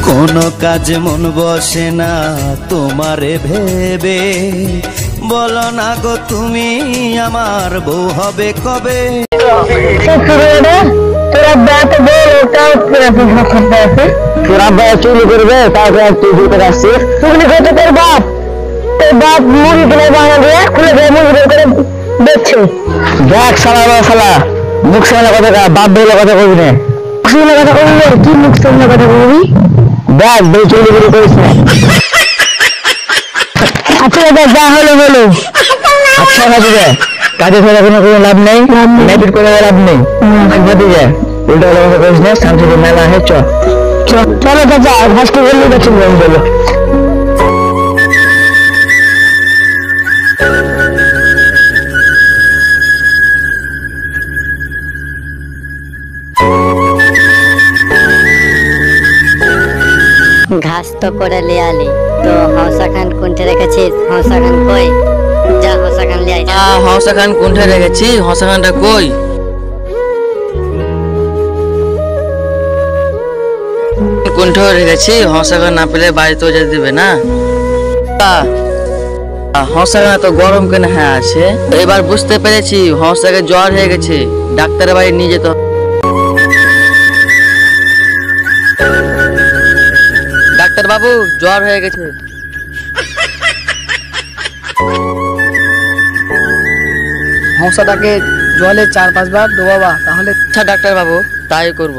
কোনো কাজে মন বসে না তোমারে ভেবে, বলো না গো তুমি আমার বউ হবে কবে? তোরা চুরি করবে, তারপর তুই আসছিস চুরি করতে। তোর বাপ মুড়ি কিনে বানা দিয়ে খুলে দিয়ে মুড়ি বের করে দেখছে। দেখ সালা সালা মুখ সামনে কথা, বাপ বেলে কথা কবি না, সামনে কথা কবি, কি মুখ সামনে কথা কবি? দেখ বই চুরি করে করিস না। আচ্ছা যা হলো হলো। আচ্ছা না দিবে কাজে ফেরা কোনো লাভ নেই, ম্যাপিট করে লাভ নেই। যায় উল্টা কথা করিস না, শান্তি মেলা আছে। চলো চাচা ফার্স্ট বললে গেছি বলো। ঘাস তো করে লিয়ে আলি, তো হৌসা খান কোনটা রেখেছিস? হৌসা খান কই? যা হৌসা খান লিয়ে আয়। হৌসা খান কোনটা রেখেছি? হৌসা খানটা কই? কোনটা রেখেছি? হৌসা খান না পেলে বাড়িতেও যেতে দিবে না। হৌসা খান তো গরম কেন হ্যাঁ আছে, এবার বুঝতে পেরেছি হৌসাকে জ্বর হয়ে গেছে, ডাক্তারের বাড়ি নিয়ে যেত। ডাক্তার বাবু জ্বর হয়ে গেছে। হংসাটাকে জলে 4-5 বার ডোবাবা, তাহলে। আচ্ছা ডাক্তার বাবু তাই করব।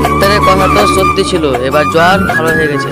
ডাক্তারের কথা তো সত্যি ছিল, এবার জ্বর ভালো হয়ে গেছে।